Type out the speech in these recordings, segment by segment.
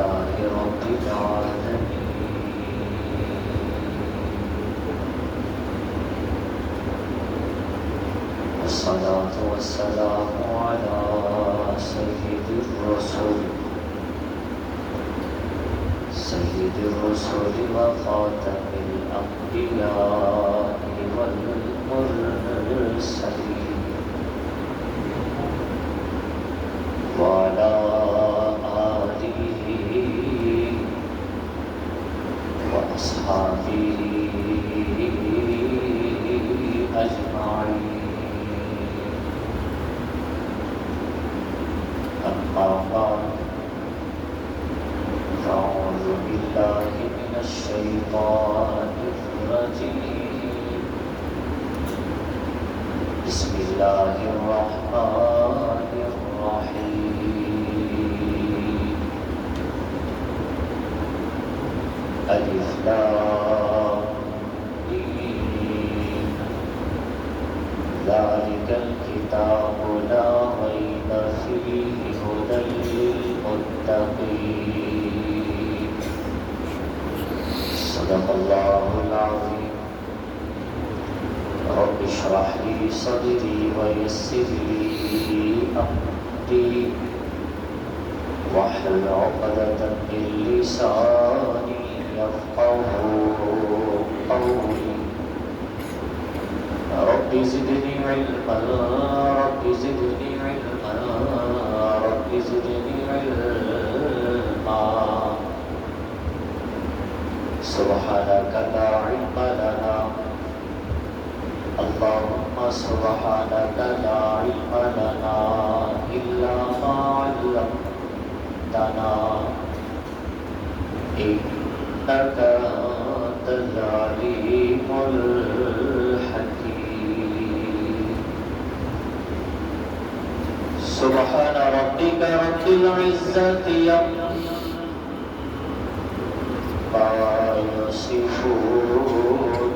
لله رب العالمين والصلاة والسلام على سيد الرسل وخاتم الأنبياء والمرسلين وعلى آله وأصحابه أجمعين. أما بعد فأعوذ بالله من الشيطان الرجيم. بسم الله الرحمن الرحيم. ألف لام ميم. ذلك الكتاب لا ريب فيه هدى للمتقين. صدق الله العظيم. رب اشرح لي صدري ويسر لي أمري واحلل عقدة من لساني يفقهوا قولي. رب زدني علما رب زدني علما رب زدني علما. سبحانك لا علم لنا اللهم سبحانك لا علم لنا إلا ما علمتنا إنك أنت العليم الحكيم. سبحان ربك رب العزة عما يصفون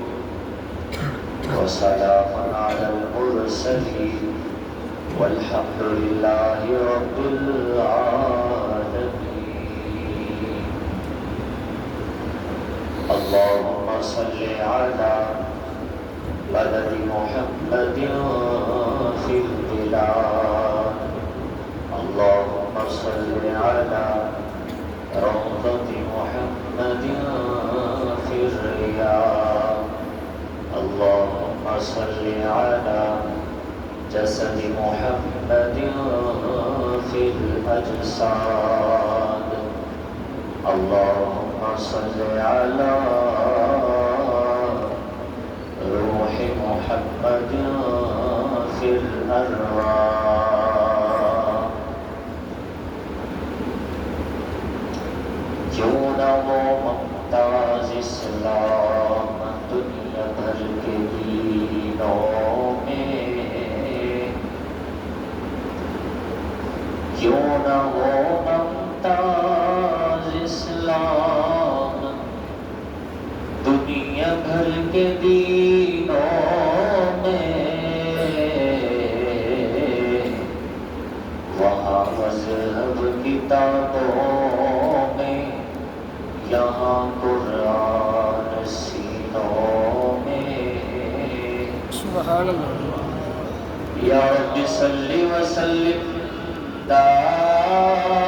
وسلام على المرسلين والحمد لله رب العالمين. اللهم صل على بلد محمد في البلاد. اللهم صل على روضة محمد في الرياض. اللهم صل على جسد محمد في الأجساد. اللهم صل على روح محمد في الأرواح. کیوں نہ وہ ممتاز اسلام دنیا بھر کے دینوں میں، کیوں نہ وہ ممتاز اسلام دنیا بھر کے دینوں میں، وہاں مذہب کتابوں میں، یہاں قرآن سینوں میں. سبحان اللہ. یا رب صلی وسلم دائما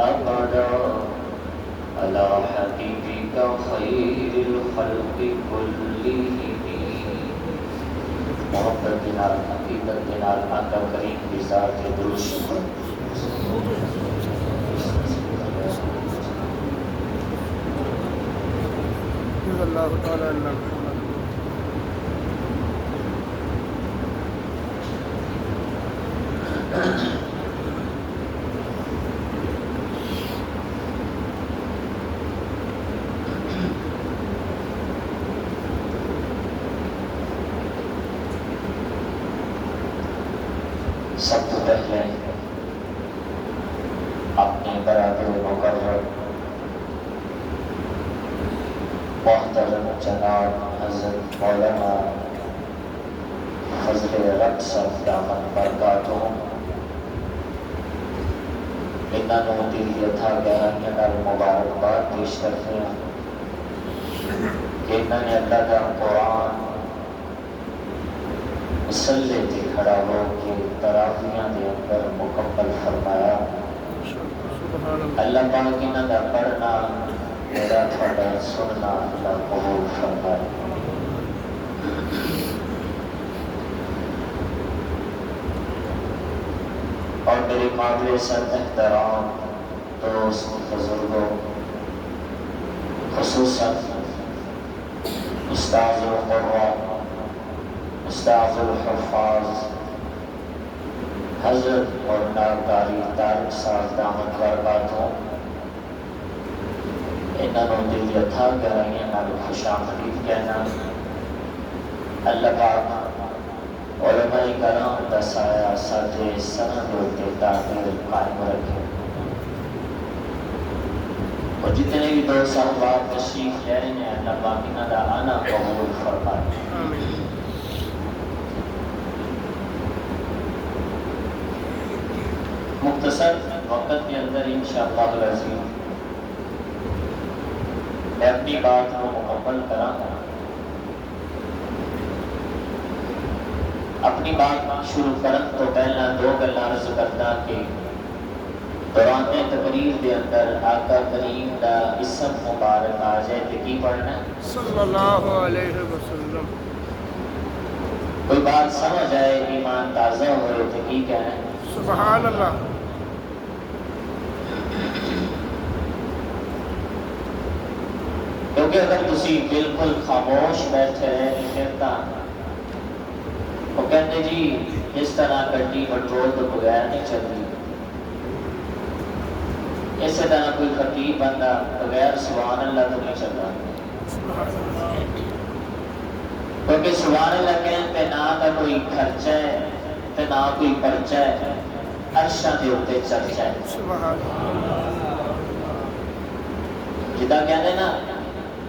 ابدا علی حبیبک خیر الخلق کلہم. محبت نال عقیدت نال آقا کریم کی ذات درود شکر. اللہ تعالیٰ اللہ سب سے پہلے اپنے برادر مقرر محترم جناب حضرت مولانا فضل رب صاحب دامت برکاتہم انہوں دل یتھا گہرائیاں نال مبارکباد پیش کرتے ہیں کہ انہوں نے اللہ کا قرآن مسلے تے کھڑا ہو کے تراویحاں دے اندر مکمل فرمایا۔ اللہ پاک انہوں کا پڑھنا میرا تھوڑا سننا اللہ قبول فرمائے۔ اور میرے قابل سر احترام دوست بزرگوں، خصوصاً استاذ القرآ، استاذ الحفاظ حضرت مولانا قاری طارق صاحب دامت برکاتہم، انہوں نے دل یتھا گہرائیاں نال خوش آمدید کہنا۔ اللہ پاک علماء کرام دا سایہ ساڈے سناں دے اوتے دائر قائم رکھے، اور جتنے بھی دوست احباب تشریف لے رہے ہیں اللہ پاک انہاں دا آنا قبول فرمائے۔ مختصر وقت کے اندر انشاءاللہ العظیم میں اپنی بات کو مکمل کراں گا۔ اپنی بات شروع کرن تو پہلا دو گلاں عرض کردا کہ دوران تقریر دے اندر آقا کریم دا اسم مبارک آ جائے تو کی پڑھنا ہے؟ صلی اللہ علیہ وسلم۔ کوئی بات سمجھ آئے ایمان تازہ ہوئے تو کی کہنا ہے؟ سبحان اللہ۔ کیونکہ اگر تسی بالکل خاموش بیٹھے رہے پھر تاں وہ کہتے جی اس طرح گڈی پٹرول تو بغیر نہیں چلتی، اسی طرح کوئی خطیب بندہ بغیر سبحان اللہ تو نہیں چلتا، کیونکہ سبحان اللہ کہنے پہ نہ کا کوئی خرچہ ہے تے نہ کوئی پرچہ ہے، عرشاں دے اوتے چرچا ہے۔ سبحان اللہ۔ جدا کہتے نا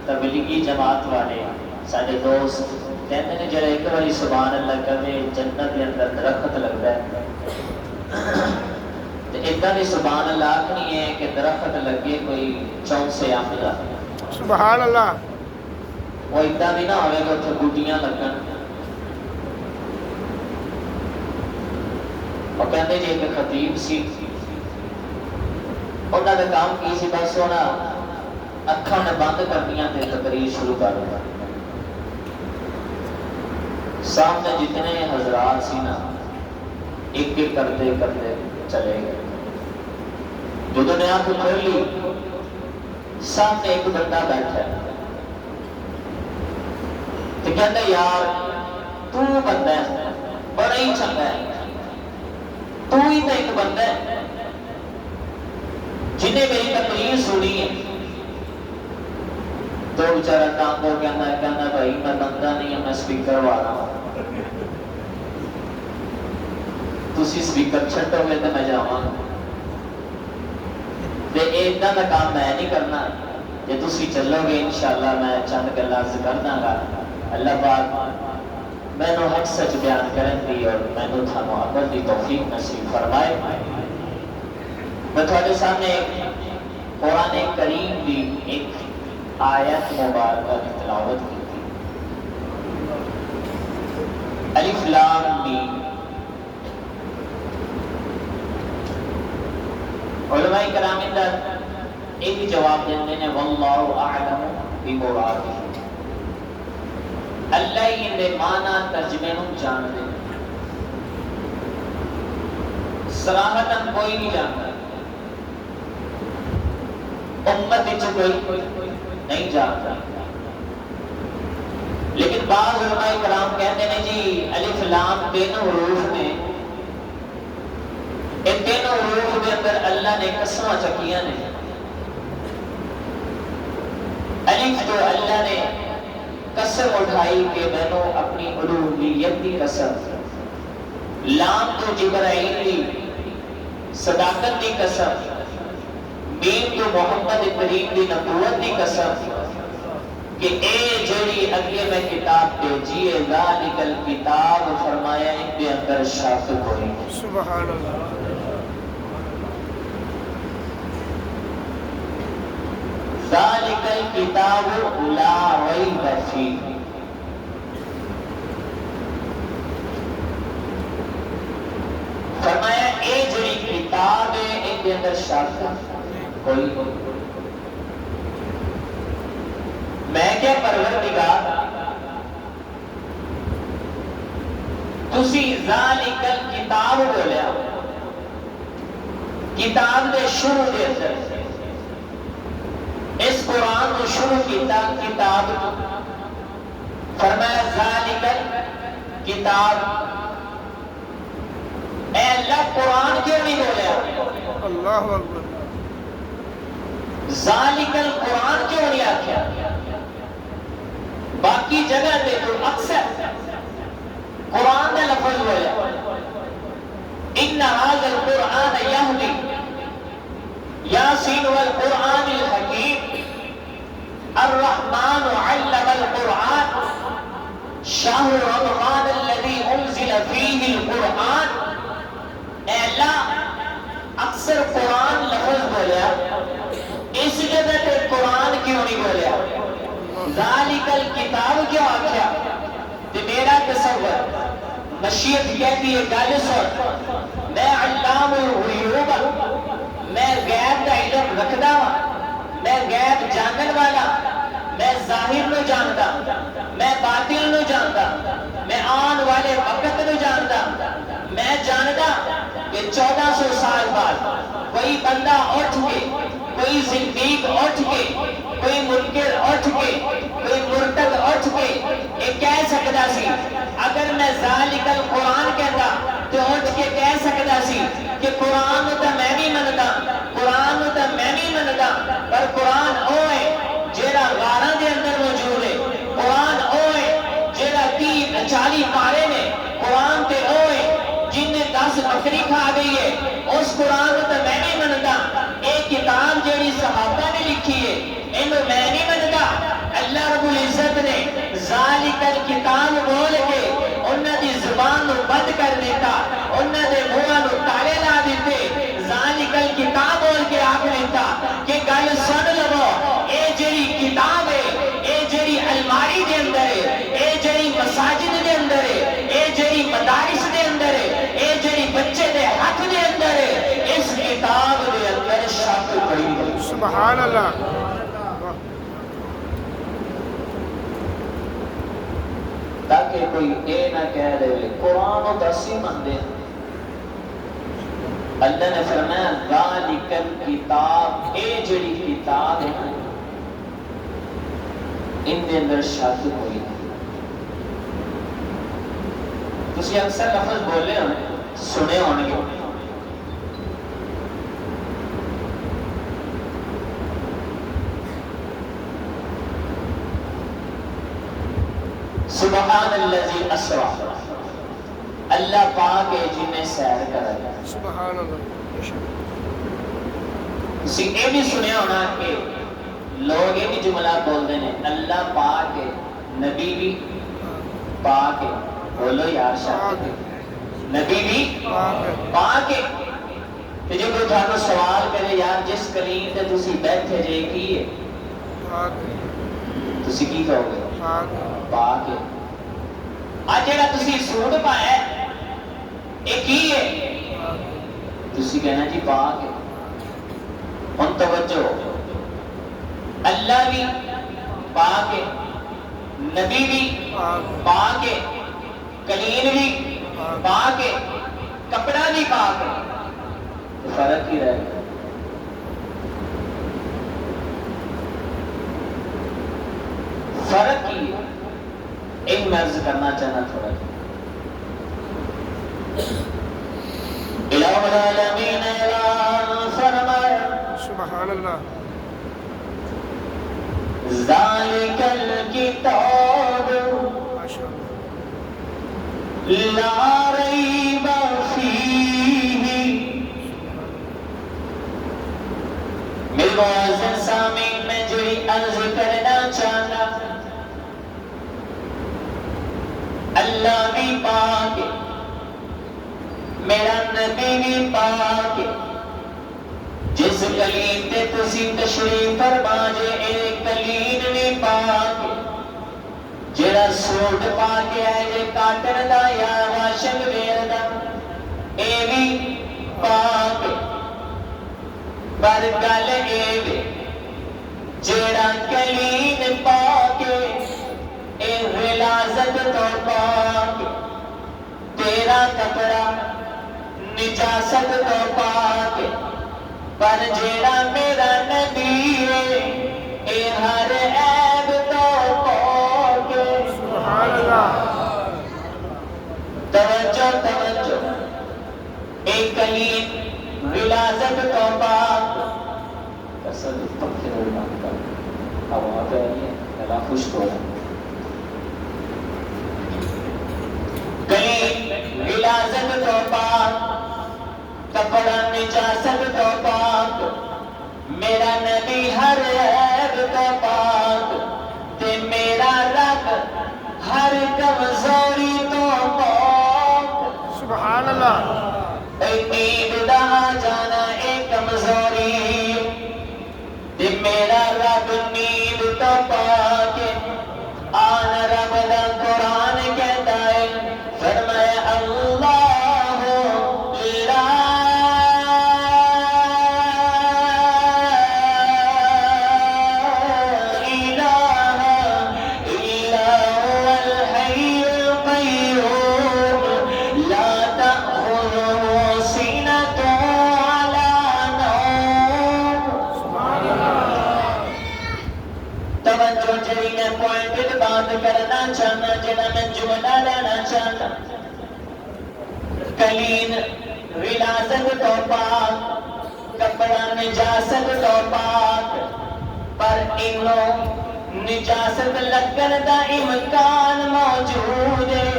تبلیغی جماعت والے سارے دوست کہتے ہیں جڑا ایک باری سبحان اللہ کہے جنت کے اندر درخت لگتا ہے، تو اتنا بھی سبحان اللہ نہیں ہے کہ درخت لگے کوئی چون سے آمدہ، سبحان اللہ۔ وہ اتنا بھی نہ ہوئے کہ اتنے بوٹیاں لگن۔ وہ کہتے جی ایک خطیب سی، انہوں نے کام کی سی بس ہونا اکھاں نے بند کرنیاں تے تقریر شروع کر دیا، سامنے جتنے حضرات سی نا ایک ایک کرتے کرتے چلے گئے۔ جدوں نے آنکھ کھول لی سامنے ایک بندہ بیٹھا ہے تو کہتا یار تو بندہ ہے بڑا ہی چنگا ہے، تو ہی تو ایک بندہ ہے جنہیں میری تقریر سنی ہے۔ تو بیچارہ کام کو کہنا بھائی میں بندہ نہیں ہوں، میں سپیکر والا ہوں، تسی سپیکر چھٹو گے تو میں جاواں تے اتنا کا کام میں نہیں کرنا، جے تسی چلو گے انشاءاللہ میں چند گلاں عرض کرنا گا۔ اللہ پاک مینوں حق سچ بیان کرن دی اور مینوں تھانوں عمل دی توفیق نصیب فرمائے۔ میں تھوڑے سامنے قرآن کریم دی ایک آیت مبارکہ کی تلاوت کی تھی، الف لام میم۔ علماء کرام اندر ایک جواب دیتے ہیں واللہ اعلم بمرادہ، اللہ ہی اندے معنی ترجمے نوں جان دے، صراحتاً کوئی نہیں جانتا، امت وچ کوئی نہیں جانتا، لیکن بعض علماء کرام کہتے ہیں جی الف لام تینوں حروف نے، ان تینوں حروف کے اندر اللہ نے قسماں چکیاں نے۔ الف تو اللہ نے قسم اٹھائی کہ میں نے اپنی الوہیت کی قسم، لام تو جبرائیل کی صداقت کی قسم، میم تو محمد کریم کی نبوت کی قسم کہ اے جڑی اگے میں کتاب بھیجیے ذالک الکتاب فرمایا ان کے اندر شک کوئی نہیں۔ سبحان اللہ۔ ذالک الکتاب لا ریب فیہ، فرمایا اے جڑی کتاب ہے ان کے اندر شک کوئی نہیں۔ میں کیا پروردگار تسی ذالک الکتاب بولیا، کتاب دے شروع دے اندر اس قرآن کو شروع کیتا کتاب، فرمایا ذالک الکتاب، اے اللہ قرآن کیوں نہیں بولیا؟ اللہ اکبر، ذالک القرآن کیوں نہیں آکھیا؟ باقی جگہ دے تو اکثر قرآن نے لفظ بولیا، ان ھذا القرآن یہدی، یاسین والقرآن الحکیم، الرحمن علم القرآن، شہر رمضان الذی انزل فیہ القرآن۔ اے اللہ اکثر قرآن لفظ بولیا، اس جگہ پہ قرآن کیوں نہیں بولیا؟ ذالک الکتاب کیوں آکھیا؟ کہ میرا تصور مشیت کہتی ہے گل سن، میں علام الغیوب، میں غیب کا علم رکھدا ہاں، میں غیب جانن والا، میں ظاہر نو جاندا، میں باطل نو جاندا، میں آن والے وقت نو جاندا، میں جاندا کہ 1400 سال بعد کوئی بندہ اٹھ کے، کوئی زندیق اٹھ کے، کوئی منکر اٹھ کے، کوئی مرتد اٹھ کے یہ کہہ سکتا سی، اگر میں ذالک القرآن کہتا تو اٹھ کے کہہ سکتا سی کہ قرآن تو میں بھی مندا، قرآن تو میں بھی مندا، پر قرآن او ہے جیڑا غاراں دے اندر موجود ہے، قرآن او ہے جیڑا 40 پارے نے، قرآن تے او ہے جن نے 10 بکری کھا گئی ہے، اس قرآن تو میں بھی مندا، ایک کتاب جیڑی صحابہ نے لکھی ہے انہوں میں نہیں مندا۔ اللہ رب العزت نے ذالک الکتاب بول کے انہاں دی زبان نو بند کر دیتا، انہاں دے منہاں نو تالے لا دیتے، ذالک الکتاب بول کے آکھ لیتا کہ گل سن لو، اے جڑی کتاب ہے، اے جڑی الماری دے اندر ہے، اے جڑی مساجد دے اندر ہے، اے جڑی مدارس دے اندر ہے، اے جڑی بچے دے ہاتھ دے اندر ہے، اس کتاب دے اندر شک پڑی ہے۔ سبحان اللہ، تاکہ کوئی اے نہ کہہ دے قرآن و دسی مندے۔ اللہ نے فرمایا ذالک الکتاب، اے جڑی کتاب ہے ان دے اندر شک ہوئی۔ تسی اکثر لفظ بولے ہونے سنے ہونے گے، سبحان الذی اسری، اللہ پاک ہے جنہیں سیر کرا۔ سبحان اللہ، اسی یہ بھی سنیا ہونا کہ لوگ یہ بھی جملہ بولتے ہیں اللہ پاک ہے، نبی بھی پاک ہے، بولو یار شاہد نبی بھی پاک ہے۔ کہ جو کوئی تھانو سوال کرے یار جس کلیم تے تسی بیٹھے جے کی ہے تسی کی کہو گے؟ پاک ہے۔ آج جڑا تسی سوٹ پایا ہے یہ کی ہے؟ تسی کہنا جی پاک ہے۔ ان توجہ، اللہ بھی پاک ہے، نبی بھی پاک ہے، کلیم بھی پاک ہے، کپڑا بھی پاک ہے، تو فرق ہی رہے گا۔ فرق ہی ہے۔ ایک میں عرض کرنا چاہنا تھوڑا الہ العالمین اعلان فرمایا سبحان اللہ، ذالک الکتاب ماشاء اللہ، لا ریب فیہ۔ میرے معزز سامعین میں جڑی عرض کرنا چاہنا، اللہ بھی پاک ہے، میرا نبی بھی پاک ہے، جس کلیم تے تسی تشریف فرما جے اے کلیم وی پاک جڑا سوٹ پا کے آئے جے کاٹن دا یا واشنگ ویئر دا اے وی پاک پر گل اے وی جڑا کلیم پا کے اے غلاظت تو پاک تیرا کپڑا نجاست تو پاک پر جیڑا میرا نبی ہے اے ہر عیب تو پاک سبحان اللہ توجہ توجہ اے کلیم غلاظت تو پاک اصل پکے روی مانتا اب آتا ہے اللہ خوش ہو کلیم غلاظت تو پاک کپڑا نجاست تو پاک میرا نبی ہر عیب تو پاک تے میرا رب ہر کمزوری تو پاک سبحان اللہ اے نیند دا جانا اے کمزوری تے میرا رب نیند تو پاک آن رب دا قرآن کہتا ہے فرمایا اللہ کرنا چاہنا جنا میں جملہ لینا چاہنا کلیم غلاظت تو پاک کپڑا نجاست تو پاک پر انہوں نجاست لگن دا امکان موجود ہے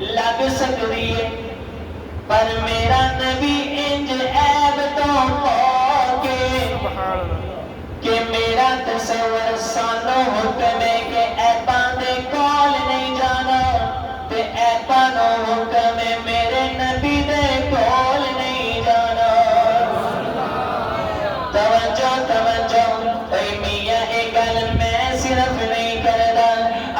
لگ سکتی ہے پر میرا نبی انج عیب تو پاک ہے کہ میرا تصور سانو حکم ہے کہ ایپاں دے کول نہیں جانا تے ایپاں نو حکم ہے میرے نبی دے کول نہیں جانا توجہ توجہ اے میاں اے گل میں صرف نہیں کردا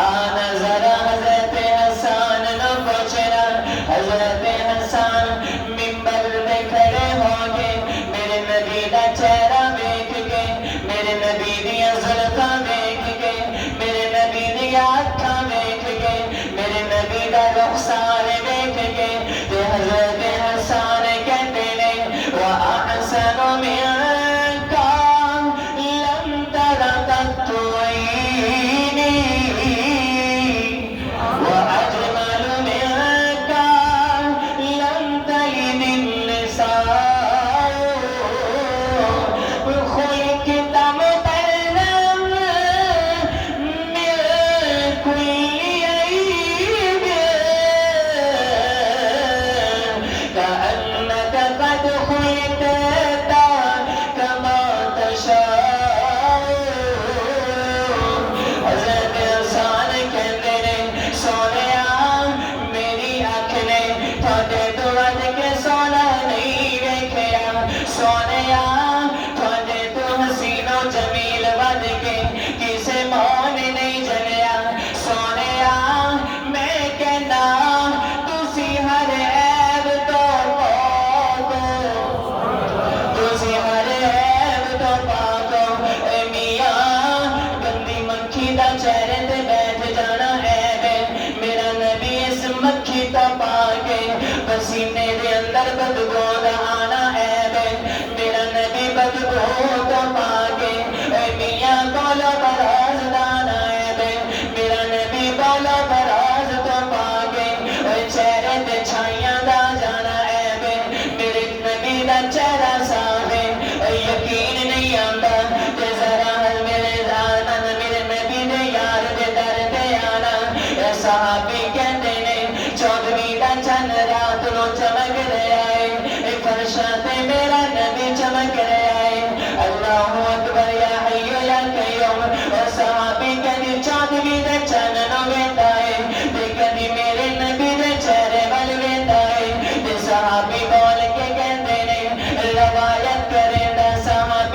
آنا ذرا حضرت حسان نو پوچھنا حضرت حسان منبر دے کھڑے ہو کے میرے نبی دا چہرہ دیکھ کے میرے نبی دیا زلفاں دیکھ کے میرے نبی دیا اکھاں دیکھ کے میرے نبی دا رخسار دیکھ کے تے حضرت حسان کہتے نے وَأَحْسَنُ مِنْكَ لَمْ تَرَ قَطُّ عَيْنِي وَأَجْمَلُ مِنْكَ لَمْ تَلِدِ النِّسَاءُ خُلِقْتَ مُبَرَّأً مِنْ كُلِّ عَيْبٍ كَأَنَّكَ قَدْ خُلِقْتَ كَمَا تَشَاءُ حضرت حسان کہتے نے سونیا میری آنکھ نے تھوڑے تو ود کے سونا نہیں ویکھیا سونیا تھوڑے تو حسین و جمیل ود کے کسے مون نہیں جلیا سونیا میں کہنا تسی ہر عیب تو پاک تسی ہر عیب تو پاک اے میاں گندی مکھی دا چہرے تے بیٹھ جانا عیب ہے میرا نبی اس مکھی تا پاک ہے پسینے دے اندر بدبو دا آنا عیب ہے میرا نبی بدبو تو پاک ہے اے میاں بولا براز دانا عیب ہے میرا نبی بولا براز تو پاک ہے اے چہرے تے چھائیاں دا جانا عیب ہے میرے نبی دا چہرہ صاف ہے اے یقین نہیں آندا تے ذرا میرے زانن میرے نبی دے یار دے در تے آنا اے صحابی کہتے نے چودھویں دا چن رات نو چمک رہا ہے اے فرشاں تے میرا نبی چمک رہا ہے اللہ اکبر یا حی یا قیوم اور صحابی کہتے چودھویں دا چن نو ویندا ہے تے کدی میرے نبی دے چہرے ول ویندا ہے تے صحابی بول کے کہندے نے روایت کرے دا صحابی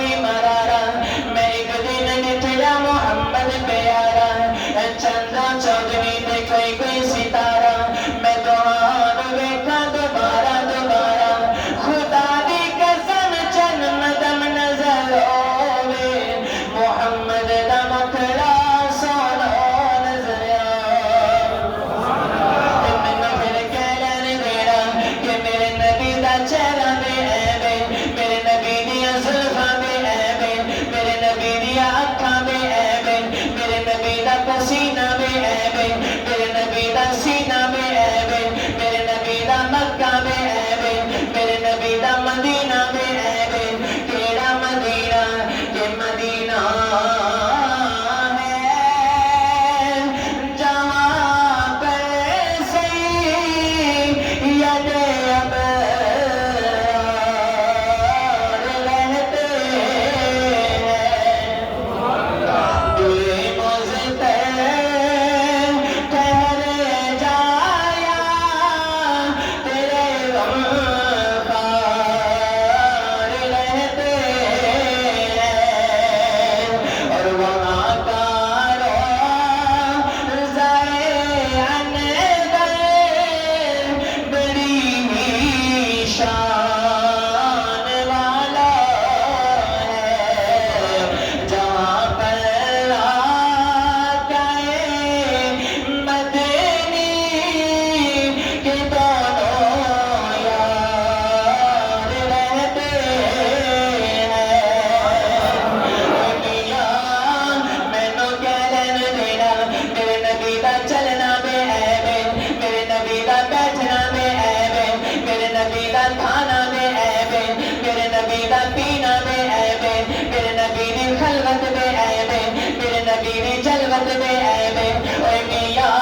دا کھانا بے عیب ہے، میرے نبی دا پینا بے عیب ہے، میرے نبی دی خلوت بے عیب ہے، میرے نبی دی جلوت بے عیب ہے۔ اے میاں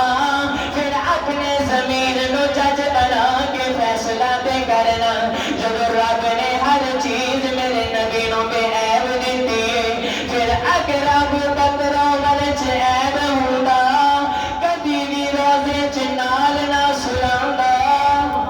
پھر اپنے ضمیر نو جج بنا کے فیصلہ تے کرنا، جب رب نے ہر چیز میرے نبی نو بے عیب دیتی ہے، پھر اگر رب بکرا مرچ عیب ہوندا کدی بھی روزے چ نال نہ سلاندا،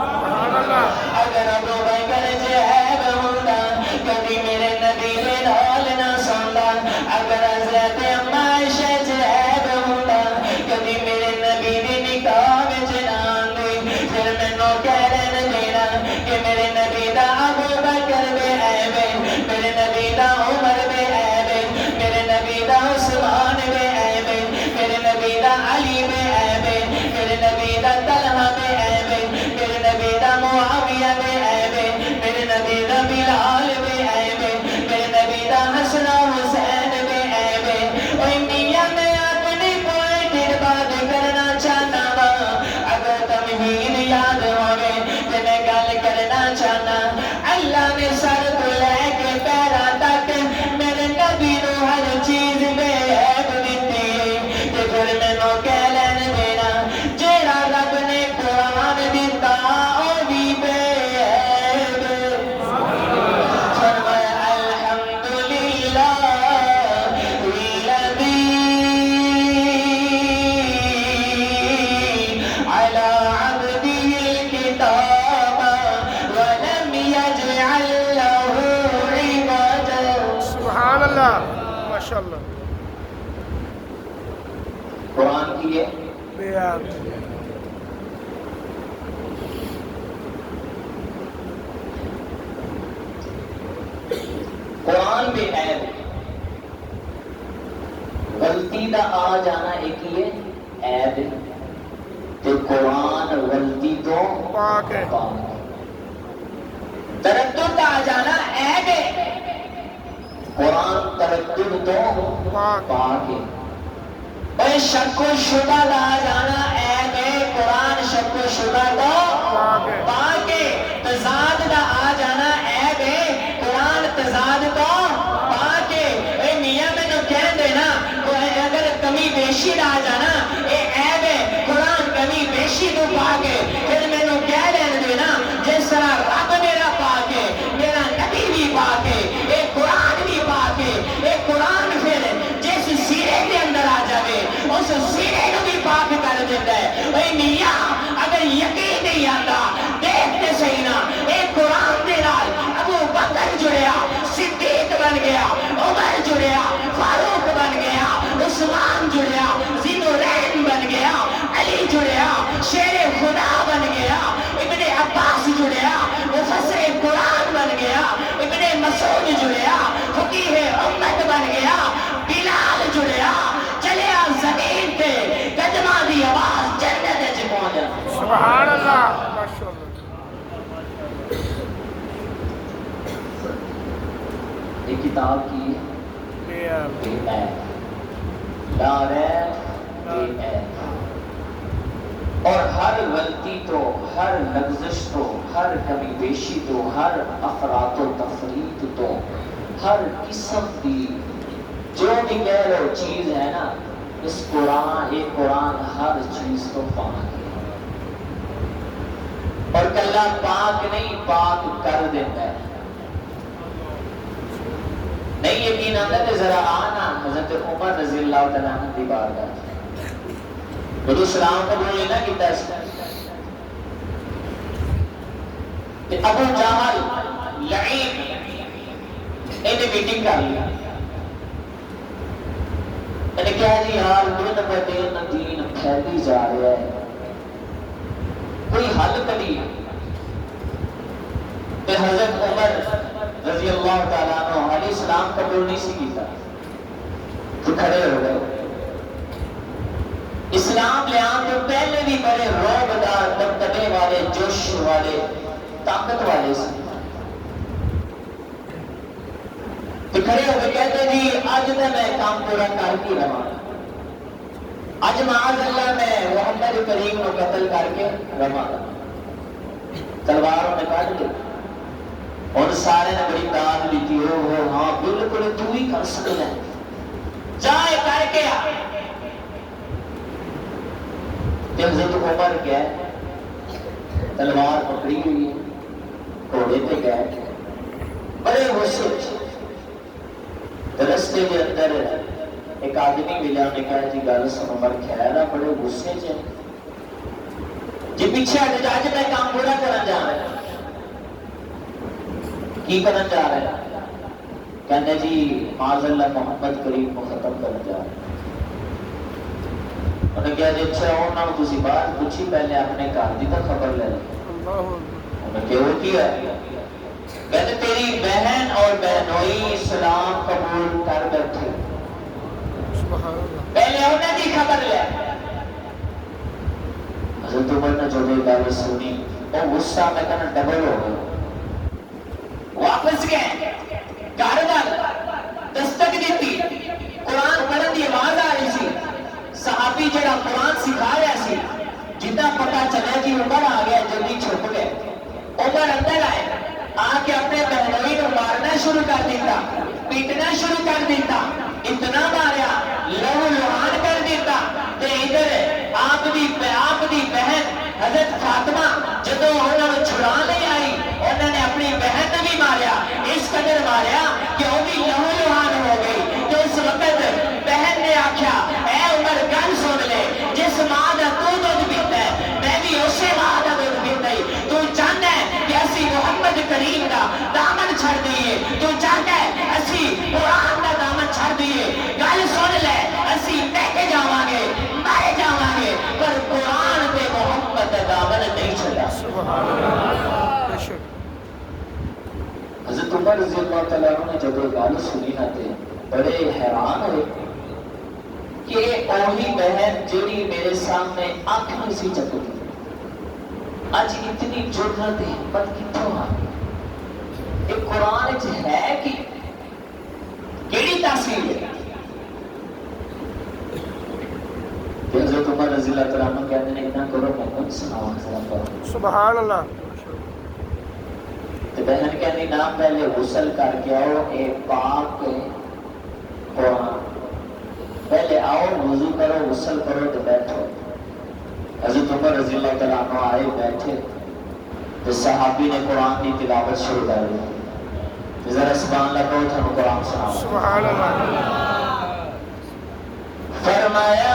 سبحان اللہ اگر ابو بکر چ عیب ہوندا کدی میرے نبی دے نال نہ سوندا، اگر حضرت اما عائشہ چ عیب ہوندا کدی میرے نبی دی نکاح وچ نہ آندی، پھر مینوں کہہ لین دینا کہ میرے نبی دا ابو بکر بے عیب ہے، میرے نبی دا عمر بے عیب ہے، میرے نبی دا عثمان بے عیب ہے، میرے نبی دا علی بے عیب ہے، میرے نبی دا طلحہ بے عیب ہے، میرے نبی دا معاویہ بے عیب ہے، میرے نبی دا بلال بے عیب ہے، میرے نبی دا حسن و حسین بے عیب ہے۔ اوہ میاں میں اپنی پوائنٹ بات کرنا چاہتا ہوں، اگر تمہید یاد ہوئے تو میں گل کرنا چاہنا، اللہ نے سر تو لے کے پیرا تک میرے نبی نو ہر چیز بے عیب دیتی ہے، تے پھر مینوں کہہ لین دینا جیڑا رب نے قرآن دیتا او بھی بے عیب ہے۔ فرمایا الحمدللہ الذی علی عبدہ الکتاب ولم یجعل لہ عوجا۔ سبحان اللہ ماشاء اللہ قرآن کی یہ بیان قرآن بے عیب، غلطی دا آ جانا ایک یہ عیب ہے، تے قرآن غلطی تو پاک ہے پاک ہے۔ تردد آ جانا عیب ہے، قرآن تردد تو پاک پاک ہے۔ اے شک و شبہ دا آ جانا عیب ہے، قرآن شک و شبہ تو پاک ہے پاک ہے۔ تضاد دا آ جانا عیب ہے، قرآن تضاد تو پاک ہے۔ اے میاں میں نو کہہ دینا اگر کمی بیشی دا آ جانا اے عیب ہے، قرآن کمی بیشی تو پاک ہے، پھر میں نو کہہ لین دینا جس طرح رب میرا پاک ہے میرا نبی بھی پاک ہے، اے قرآن بھی پاک ہے۔ اے قرآن پھر جس سیرے کے اندر آ جاوے اس سیرے کو بھی پاک کر دیتا ہے۔ اے میاں اگر یقین نہیں آتا دیکھتے صحیح نا، اے قرآن دے نال ابو بکر جڑیا، صدیق بن گیا، عمر جڑیا، فاروق بن گیا، عثمان جڑیا، ذوالنورین بن گیا، علی جڑیا، شیر خدا بن گیا، ابن عباس جڑیا، مفسر قرآن بن گیا، ابن مسعود جڑیا، فقیہ امت بن گیا، بلال جڑیا، چلیا زمین تے قدمہ دی آواز جنت وچ پہنچا۔ سبحان اللہ ماشاء اللہ یہ کتاب کی بیان بے عیب، لا ریب بے عیب، اور ہر غلطی تو ہر لغزش تو ہر کمی بیشی تو ہر افراط و تفریط تو ہر قسم کی جو بھی کہہ لو چیز ہے نا اس قرآن یہ قرآن ہر چیز تو پاک ہے، اور کلہ پاک نہیں پاک کر دیتا ہے۔ نہیں یقین آتا تو ذرا آنا حضرت عمر رضی اللہ تعالیٰ عنہ دی بارگاہ وہ سلام قبول نہ کیتا اس کہ ابو جہل لعین انہیں میٹنگ کر لیا، انہیں کہا جی یار دن بہ دن دین پھیلی جا رہا ہے، کوئی حل کری۔ کہ حضرت عمر رضی اللہ تعالیٰ عنہ علیہ السلام قبول نہیں سی کیتا تو کھڑے ہو گئے۔ اسلام لے آن تو پہلے بھی بڑے روبدار دبدبے والے جوش والے طاقت والے سے تو کھڑے ہو کے کہتے جی آج تو میں کام پورا کر کے رہا، آج معاذ اللہ میں محمد کریم کو قتل کر کے رہا، تلواروں میں کٹ دے اور سارے نے بڑی داد لیتی ہو ہاں بالکل تو ہی کر سکتا ہے جائے کر کے آ حضرت عمر گئے تلوار پکڑی ہوئی ہے گھوڑے پہ گئے بڑے غصے رستے کے اندر ایک آدمی ملا نے کہا جی گل سن عمر خیر ہے بڑے غصے چ جی پیچھے ہٹ جا جی میں کام پورا کرنا جا رہا ہوں کی کرنا جا رہا ہے کہنے جی معاذ اللہ محمد کریم کو ختم کرنا جا رہا ہے انہوں نے کہا جی اچھا انہوں نے تسی بات پوچھی پہلے اپنے گھر کی تو خبر لے لیں انہوں نے کہا وہ کیا کہتے تیری بہن اور بہنوئی اسلام قبول کر بیٹھے پہلے انہیں کی خبر لے حضرت عمر نے جو یہ گل سنی وہ غصہ میں کہنا ڈبل ہو گیا واپس گئے گھر دستک دیتی قرآن پڑھن کی آواز آ رہی سی صحابی جڑا قرآن سکھا رہا سی جتنا پتا چلا کہ عمر آ گیا جلدی چھپ گئے عمر اندر آئے آ کے اپنے بہنوئی کو مارنا شروع کر دیتا پیٹنا شروع کر دیتا اتنا ماریا لہو لہان کر دیتا تے ادھر آپ دی بہن حضرت فاطمہ جدو انہوں نے چھڑا نہیں آئی انہوں نے اپنی بہن نے بھی ماریا اس قدر ماریا کہ وہ بھی لہو لہان ہو گئی تو اس وقت بہن نے آخیا اے عمر گل سن لے جس ماں کا تو دودھ پیتا ہے میں بھی اسی ماں کا دودھ پیتا ہی تو چاہتا ہے کہ اسی محمد کریم کا دامن چھڑ دیئے تو چاہتا ہے اسی قرآن کا دامن چھڑ دیئے گل سن لے اسی بہتے جاواں گے مارے جاواں گے پر قرآن پہ محمد کا دامن نہیں چھڑا حضرت عمر رضی اللہ تعالیٰ عنہ نے جب گل سنی نہ تھے بڑے حیران ہوئے کہ اوہی بہن جیڑی میرے سامنے آنکھ نہیں سی چکتی آج اتنی جرت ہمت کتوں آ ایک قرآن ہے کہ کیڑی تاثیر ہے حضرت عمر رضی اللہ تعالیٰ عنہ کہتے ہیں اتنا کرو میں کچھ سناؤں ذرا کرو سبحان اللہ تو بہن کہتی نہ پہلے غسل کر کے آؤ اے پاک قرآن پہلے آؤ وضو کرو غسل کرو تو بیٹھو حضرت عمر رضی اللہ تعالیٰ عنہ آئے بیٹھے تو صحابی نے قرآن کی تلاوت شروع کر دی ذرا سبحان اللہ کہو تھانو قرآن سناؤ سبحان اللہ فرمایا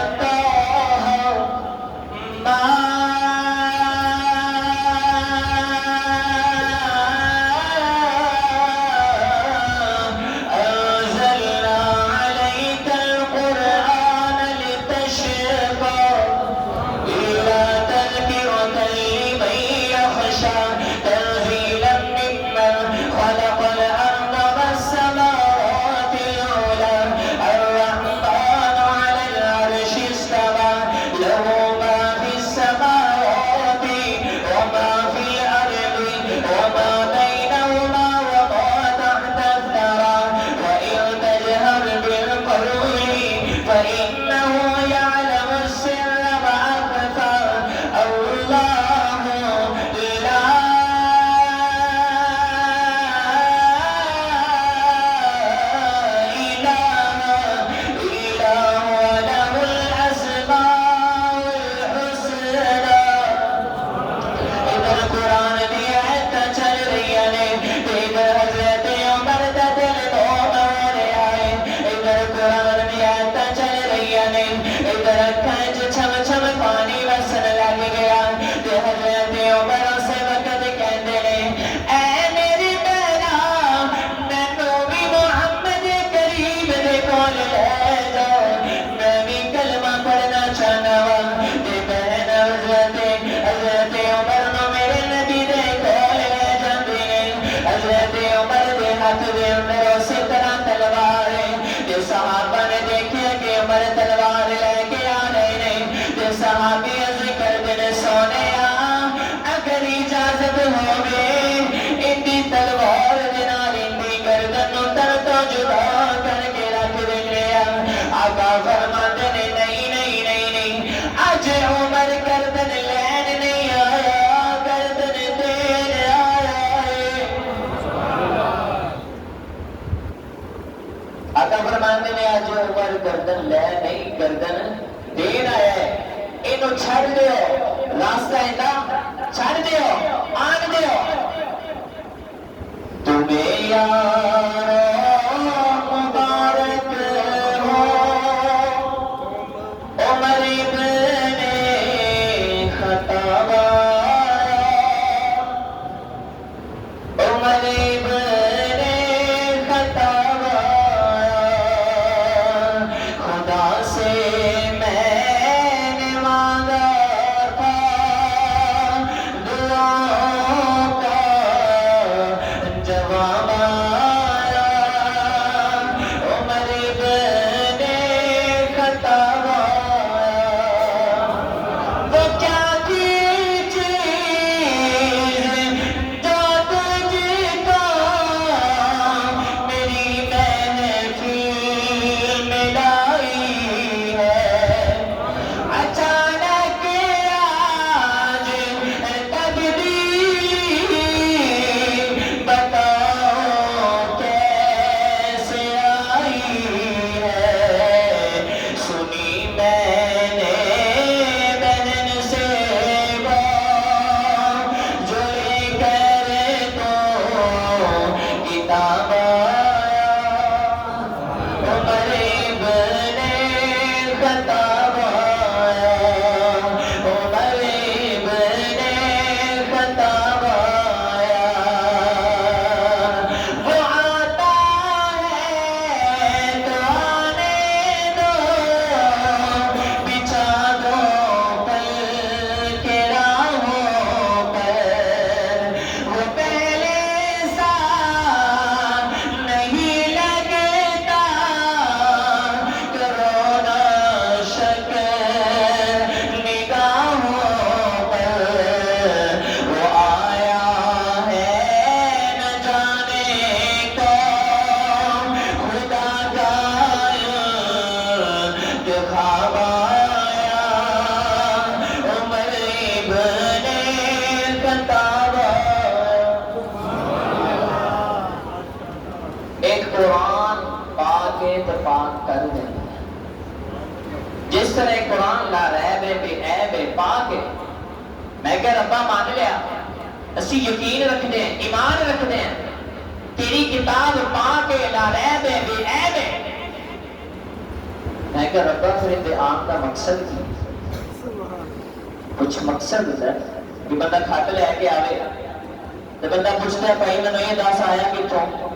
دوسرے قرآن لا ریب ہے بے عیب ہے پاک ہے. میں کہ ربا مان لیا اسی یقین رکھتے ہیں ایمان رکھتے ہیں تیری کتاب پاک ہے لا ریب ہے بے عیب ہے. میں کہ ربا پھر امتحان کا مقصد کی کچھ مقصد ہے کہ بندہ کھٹ لے کے آئے تو بندہ پوچھتا ہے بھائی میں نے یہ دس آیا کتوں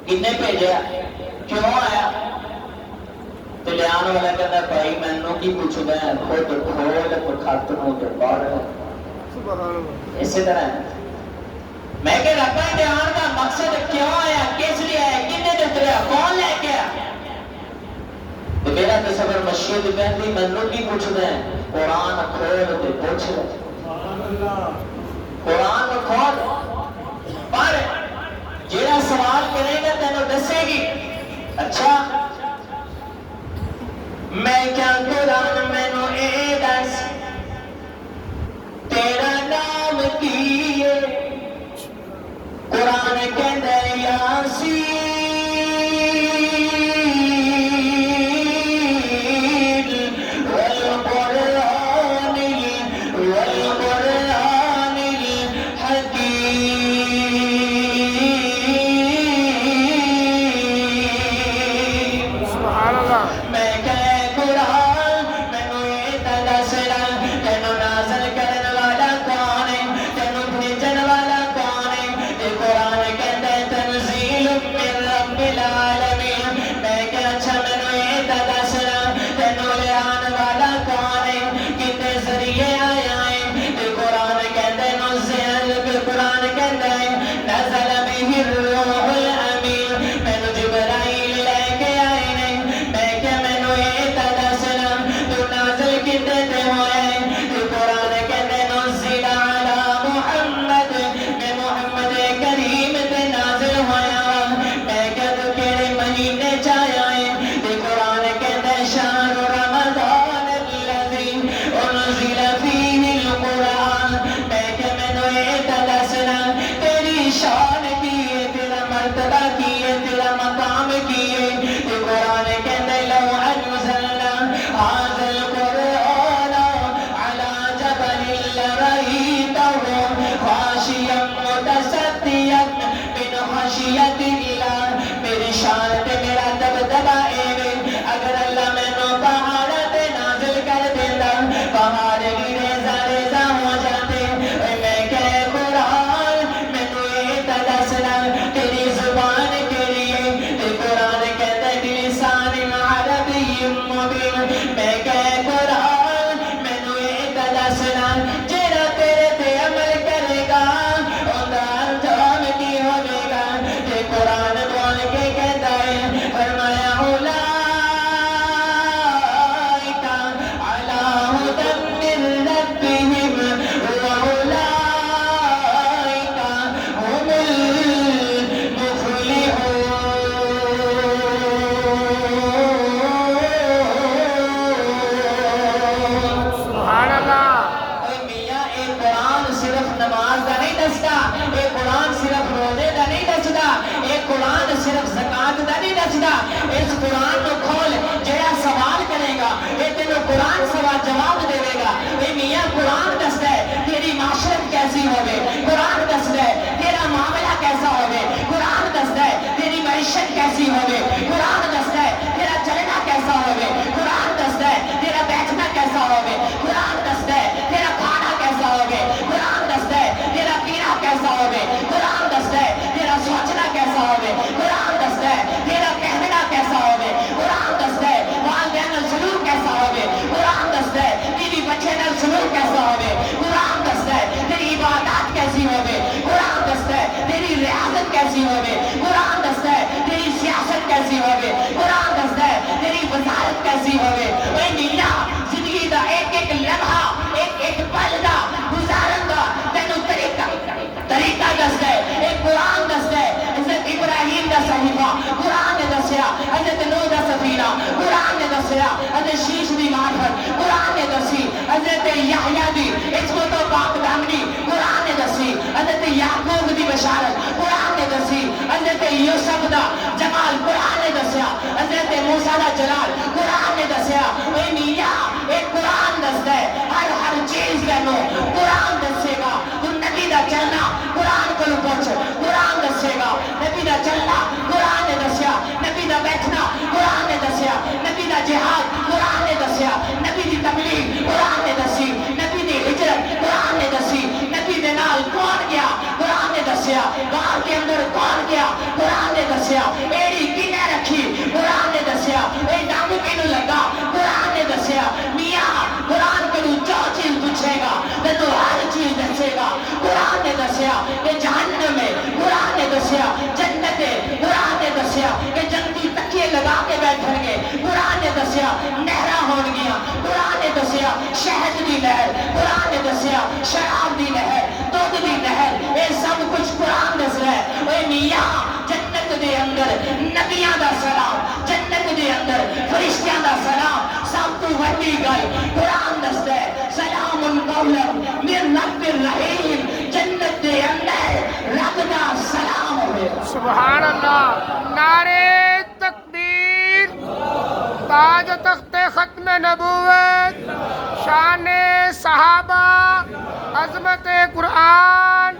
کنے بھیجا کیوں آیا تو لے آنے والا کہتا ہے بھائی میں نے کی پوچھتا ہے خود کھول تو خط نو تو پڑھ. اسی طرح میں کہ ربا امتحان کا مقصد کیوں آیا کس لیے آیا کنے دتریا کون لے کے آیا تو میرا تصور مشید کہتی میں نے کی پوچھتا ہے قرآن کھول تو پوچھ لے قرآن کھول پر جیڑا سوال کرے گا تینوں دسے گی. اچھا میں کیا قرآن مینو اے دس تیرا نام کی ہے قرآن کہندا ہے یاسین جمال قرآن نے دسیا حضرت موسیٰ دا جلال قرآن نے دسیا اے میاں چیز تینوں قرآن دسے گا. تو نبی دا چلنا قرآن کو پوچھ, قرآن دسے گا. نبی دا چلنا قرآن نے دسیا, نبی دا بیٹھنا قرآن نے دسیا, نبی دا جہاد قرآن نے دسیا, نبی دی تبلیغ قرآن نے دسی, نبی دی ہجرت قرآن نے دسی, نبی دے نال کون گیا قرآن نے دسیا, غار کے اندر کون گیا قرآن نے دسیا, ایڑی کنے رکھی قرآن نے دسیا, اے ڈنگ کینوں لگا قرآن نے دسیا. میاں قرآن کینوں جو چیز پوچھے گا تے تو ہر چیز دسے گا. قرآن نے دسیا کہ جہنم ہے قرآن نے دسیا, جنت ہے قرآن نے دسیا کہ جنتی تکیے لگا کے بیٹھن گے قرآن نے دسیا, نہراں ہون گیاں قرآن نے دسیا, شہد دی نہر قرآن نے دسیا, شراب دی نہر, دودھ دی نہر, یہ سب کچھ قرآن دس رہا ہے. اے میاں جنت دے اندر نبیاں دا سلام, جنت دے اندر فرشتیاں دا سلام, سب تو وڈی گل قرآن دسدا ہے سلام قولا من رب الرحیم. جنت دے اندر رب دا سلام ہوئے. سبحان اللہ. نعرے تکبیر. تاج تخت ختم نبوت, شان صحابہ, عظمت قرآن.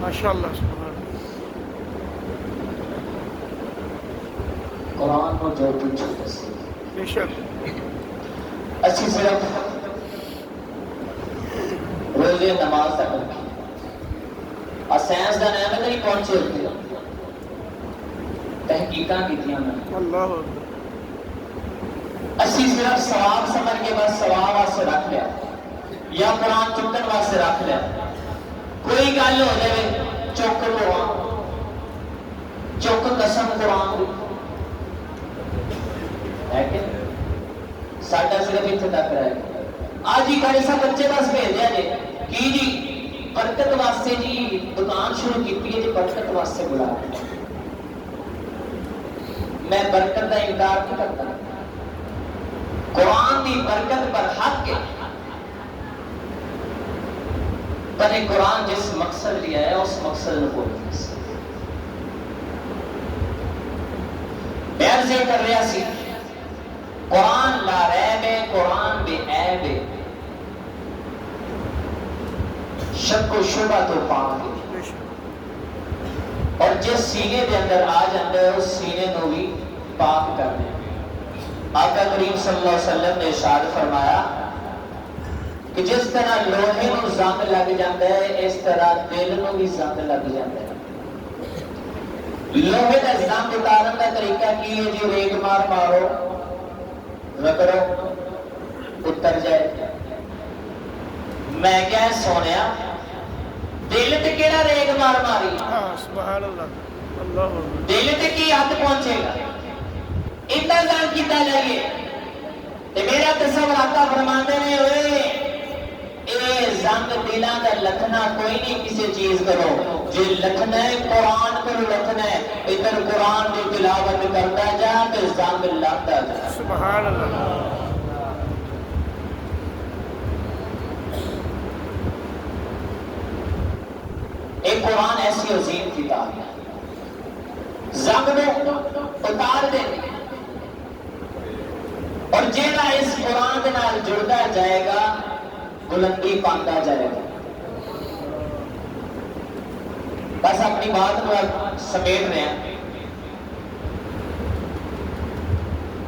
ماشاءاللہ. سبحان اللہ. قرآن کو جو کچھ دسے بے شک. اسی صرف روزے نماز تک رکھی اور سائنس دا نام نہیں پہنچے ہوتے تحقیقاں کیتیاں میں اللہ اسی صرف ثواب سمجھ کے بس ثواب واسطے رکھ لیا یا قرآن چکن واسطے رکھ لیا. کوئی گل ہو جائے چک قرآن, چک قسم قرآن ہے کہ ساڈا صرف اتنے تک رہے. آج ہی کھڑے سب بچے بس بھیج دیا جی کی جی برکت واسطے جی دکان شروع کی ہے جی برکت واسطے بلا. میں برکت کا انکار نہیں کرتا, قرآن کی برکت پر حق ہے, پر قرآن جس مقصد لیا ہے اس مقصد کو بول بیان سے کر رہا سی. قرآن لا ریب ہے, قرآن بے عیب ہے, شک و شبہ تو پاک ہے, اور جس سینے دے اندر آ جاتا ہے اس سینے کو بھی پاک کرنے. آقا کریم صلی اللہ علیہ وسلم نے ارشاد فرمایا کہ جس طرح لوہے کو زنگ لگ جاتا ہے اس طرح دل کو بھی زنگ لگ جاتا ہے. لوہے کا زنگ اتارن کا طریقہ کی ہے جی ریگ مار مارو رگڑو اتر جائے. میں کیا سونیا دل تے کیڑا ریگ مار ماری, سبحان اللہ. اللہ دل تے کی حد پہنچے گا اتنا زنگ کیتا جائیے. میرا تصور آقا فرماندے نے ہوئے اے زنگ دلاں دا لکھنا کوئی نہیں کسی چیز کرو, جی لکھنا ہے قرآن پر لکھنا ہے, ادھر قرآن کی تلاوت کرتا جا تو زنگ لاتا جا. سبحان اللہ. ایک قرآن ایسی عظیم کتاب ہے, زنگ میں اتار دے اور جیڑا اس قرآن کے نال جڑتا جائے گا بلندی پاتا جائے گا. بس اپنی بات کو سمیٹ رہے ہیں.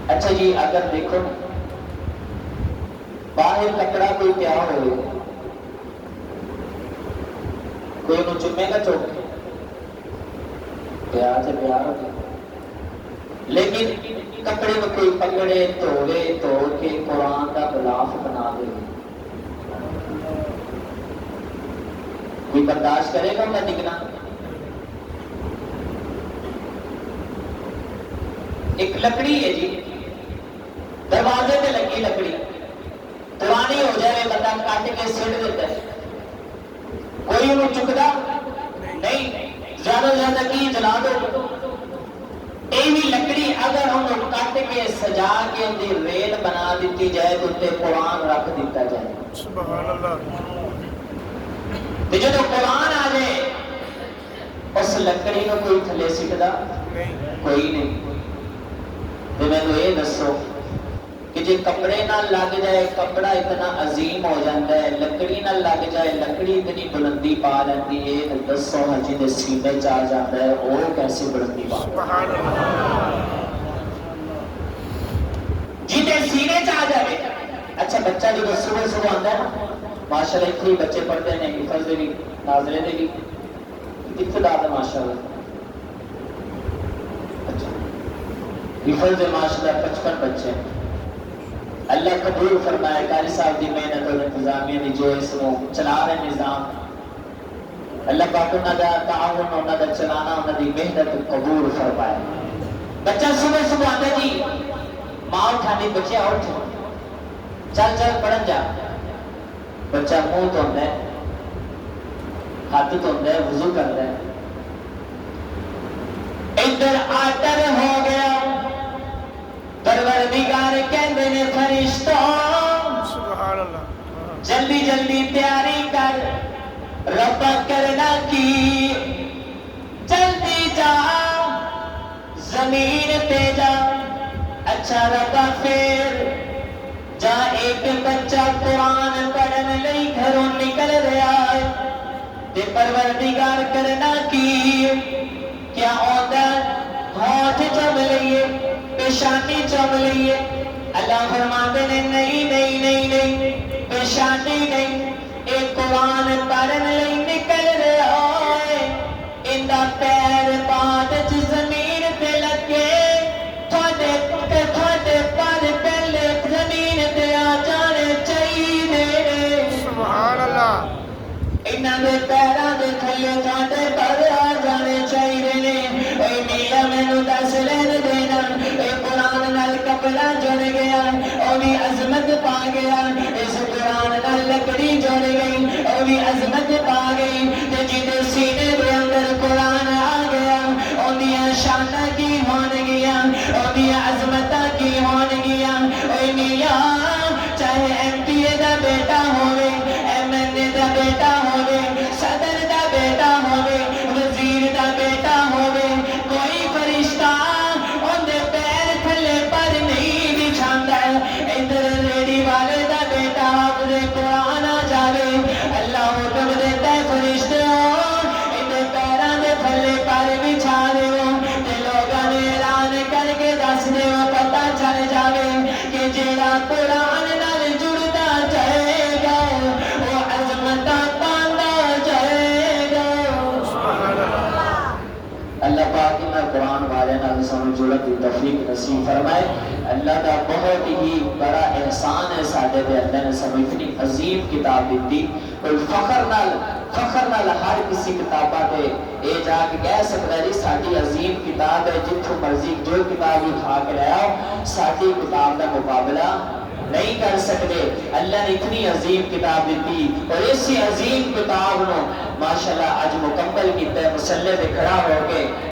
اچھا جی اگر دیکھو باہر کپڑا کوئی پیا ہوئے کوئی نو چمے گا چوک پیا سے پیار ہو گیا, لیکن کپڑے میں کوئی پکڑے توڑے توڑ کے قرآن کا غلاف بنا دے کوئی برداشت کرے گا میں ٹکنا. ایک لکڑی ہے جی دروازے پہ لگی لکڑی پرانی ہو جائے بندہ کاٹ کے سٹ دیتا ہے, کوئی انہوں چکتا نہیں, زیادہ زیادہ کی جلا دو. ایوی لکڑی اگر انہوں کٹ کے سجا کے اندر ریل بنا دیتی جائے تو تے قرآن رکھ دیتا جائے. سبحان اللہ. جب قرآن آ جائے اس لکڑی کو کوئی تھلے سکتا کوئی نہیں. تو میں تو یہ دسو کہ جی کپڑے نہ لگ جائے کپڑا اتنا عظیم ہو جاتا ہے، لکڑی نہ لگ جائے لکڑی اتنی بلندی پا لیندی ہے، دسو ہاں جی دے سینے چ آ جاتا ہے وہ کیسے بلندی پا لیندی سبحان اللہ جی دے سینے چ آ جائے۔ اچھا بچہ جو صبح صبح آتا ہے نا ماشاءاللہ اتنے بچے پڑھتے ہیں حفظ دے بھی ناظرے دے بھی ابتدا ہے ماشاءاللہ اچھا حفظ دے ماشاءاللہ 55 بچے ہیں۔ اللہ قبول فرمائے قاری صاحب دی محنت اور انتظامیہ دی جو اس کو چلا رہے نظام اللہ پاک انہاں دا تعاون انہاں دا چلانا انہاں دی محنت قبول فرمائے۔ بچہ صبح صبح آتا جی ماں اٹھانی بچے اٹھ چل چل پڑھن جا، بچہ منہ دھوندا ہے ہاتھ دھوندا ہے وضو کرتا ہے، ادھر آتر ہو گیا پروردگار کہندے نے فرشتوں سبحان اللہ جلدی جلدی تیاری کر رب کرنا کی جلدی جا زمین پہ جا۔ اچھا ربا پھر جا ایک بچہ قرآن پڑھن لئی گھروں نکل رہا ہے تے پروردگار کرنا کی کیا ہوتا ہاتھ چم لئیے پیشانی چم لئیے اللہ فرماتے نے نہیں نہیں نہیں نہیں پیشانی نہیں ایک قرآن پڑھن لئی نکل رہا ہے اندہ پیر پاد زمین پہ لگے تھوڑے پر پہلے زمین پہ آ جانے چاہیے سبحان اللہ انہاں دے پیراں دے تھلے تھوڑے پر آ جانے چاہیے نے اے میلا مینوں دس لین دینا اے قرآن نال کپڑا جڑ گیا او بھی عظمت پا گیا اس قرآن نال لکڑی جڑ گئی او بھی عظمت پا گئی تے جدے سینے دے اندر قرآن آ گیا او دیاں شاناں کی ہون گیا او دیاں عظمتاں کی ہون گیا اے میاں چاہے ایم پی اے دا بیٹا ہوئے ایم این اے دا بیٹا ہوئے صدر دا بیٹا ہوئے وزیر دا بیٹا ہوئے کوئی فرشتہ ان دے پیر تھلے پر نہیں بچھاندا ہے ادھر ریڑی والے دا بیٹا اپنے قرآن آ جاوے اللہ حکم دیتا ہے فرشتے ہو ادھر پیراں دے تھلے پر بچھا دیو تے لوگاں نے اعلان کر کے دس دیو پتہ چل جاوے کہ جیڑا قرآن نال جڑدا جائے گا وہ عظمتاں پاندا جائے گا۔ سبحان اللہ اللہ پاک انہاں قرآن والے نال سانوں جڑن دی توفیق نصیب فرمائے۔ اللہ دا بہت ہی بڑا احسان ہے ساڈے تے اللہ نے سانوں اتنی عظیم کتاب دتی کوئی فخر نال ہر کسی کتاباں تے اے جا کے کہہ سکدا جی ساڈی عظیم کتاب ہے جتھوں مرضی جو کتاب اٹھا کے لے آؤ ساڈی کتاب دا مقابلہ نہیں کر سکتے۔ اللہ نے اتنی عظیم کتاب دیتی اور اسی عظیم کتاب نو ماشاءاللہ اج مکمل کیتا ہے مسلے پہ کھڑا ہو کے